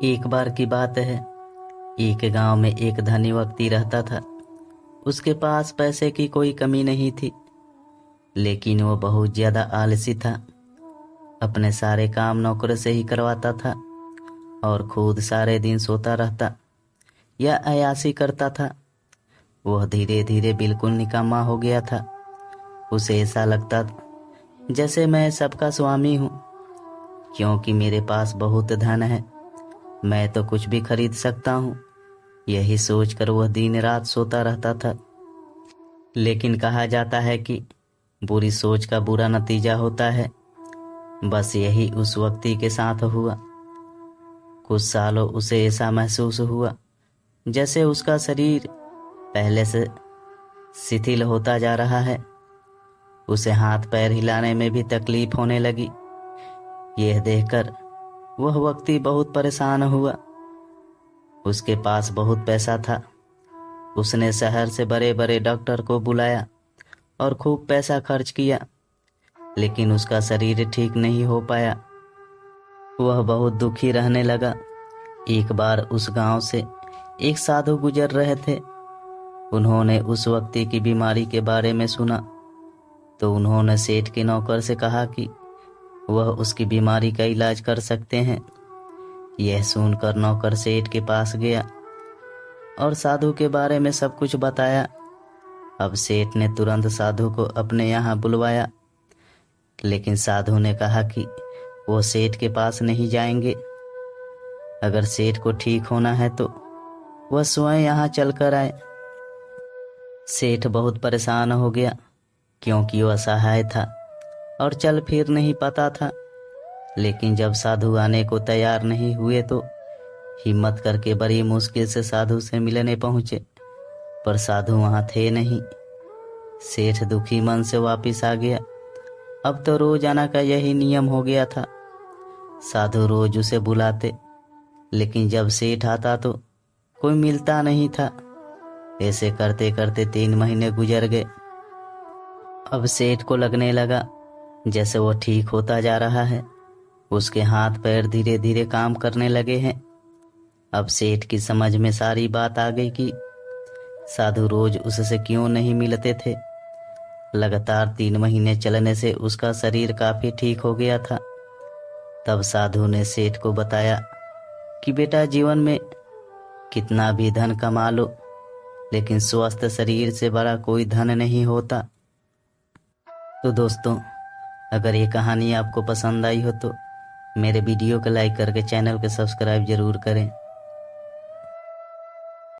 एक बार की बात है। एक गांव में एक धनी व्यक्ति रहता था। उसके पास पैसे की कोई कमी नहीं थी, लेकिन वो बहुत ज्यादा आलसी था। अपने सारे काम नौकर से ही करवाता था और खुद सारे दिन सोता रहता या अयासी करता था। वह धीरे धीरे बिल्कुल निकम्मा हो गया था। उसे ऐसा लगता जैसे मैं सबका स्वामी हूँ, क्योंकि मेरे पास बहुत धन है, मैं तो कुछ भी खरीद सकता हूँ। यही सोचकर वह दिन रात सोता रहता था। लेकिन कहा जाता है कि बुरी सोच का बुरा नतीजा होता है। बस यही उस व्यक्ति के साथ हुआ। कुछ सालों उसे ऐसा महसूस हुआ जैसे उसका शरीर पहले से शिथिल होता जा रहा है। उसे हाथ पैर हिलाने में भी तकलीफ होने लगी। यह देखकर वह व्यक्ति बहुत परेशान हुआ। उसके पास बहुत पैसा था। उसने शहर से बड़े बड़े डॉक्टर को बुलाया और खूब पैसा खर्च किया, लेकिन उसका शरीर ठीक नहीं हो पाया। वह बहुत दुखी रहने लगा। एक बार उस गांव से एक साधु गुजर रहे थे। उन्होंने उस व्यक्ति की बीमारी के बारे में सुना, तो उन्होंने सेठ के नौकर से कहा कि वह उसकी बीमारी का इलाज कर सकते हैं। यह सुनकर नौकर सेठ के पास गया और साधु के बारे में सब कुछ बताया। अब सेठ ने तुरंत साधु को अपने यहाँ बुलवाया, लेकिन साधु ने कहा कि वो सेठ के पास नहीं जाएंगे। अगर सेठ को ठीक होना है तो वह स्वयं यहाँ चलकर आए। सेठ बहुत परेशान हो गया, क्योंकि वह असहाय था और चल फिर नहीं पाता था। लेकिन जब साधु आने को तैयार नहीं हुए तो हिम्मत करके बड़ी मुश्किल से साधु से मिलने पहुंचे, पर साधु वहां थे नहीं। सेठ दुखी मन से वापिस आ गया। अब तो रोजाना का यही नियम हो गया था। साधु रोज उसे बुलाते, लेकिन जब सेठ आता तो कोई मिलता नहीं था। ऐसे करते करते 3 महीने गुजर गए। अब सेठ को लगने लगा जैसे वो ठीक होता जा रहा है। उसके हाथ पैर धीरे धीरे काम करने लगे हैं। अब सेठ की समझ में सारी बात आ गई कि साधु रोज उससे क्यों नहीं मिलते थे। लगातार 3 महीने चलने से उसका शरीर काफी ठीक हो गया था। तब साधु ने सेठ को बताया कि बेटा, जीवन में कितना भी धन कमा लो, लेकिन स्वस्थ शरीर से बड़ा कोई धन नहीं होता। तो दोस्तों, अगर ये कहानी आपको पसंद आई हो तो मेरे वीडियो को लाइक करके चैनल को सब्सक्राइब जरूर करें।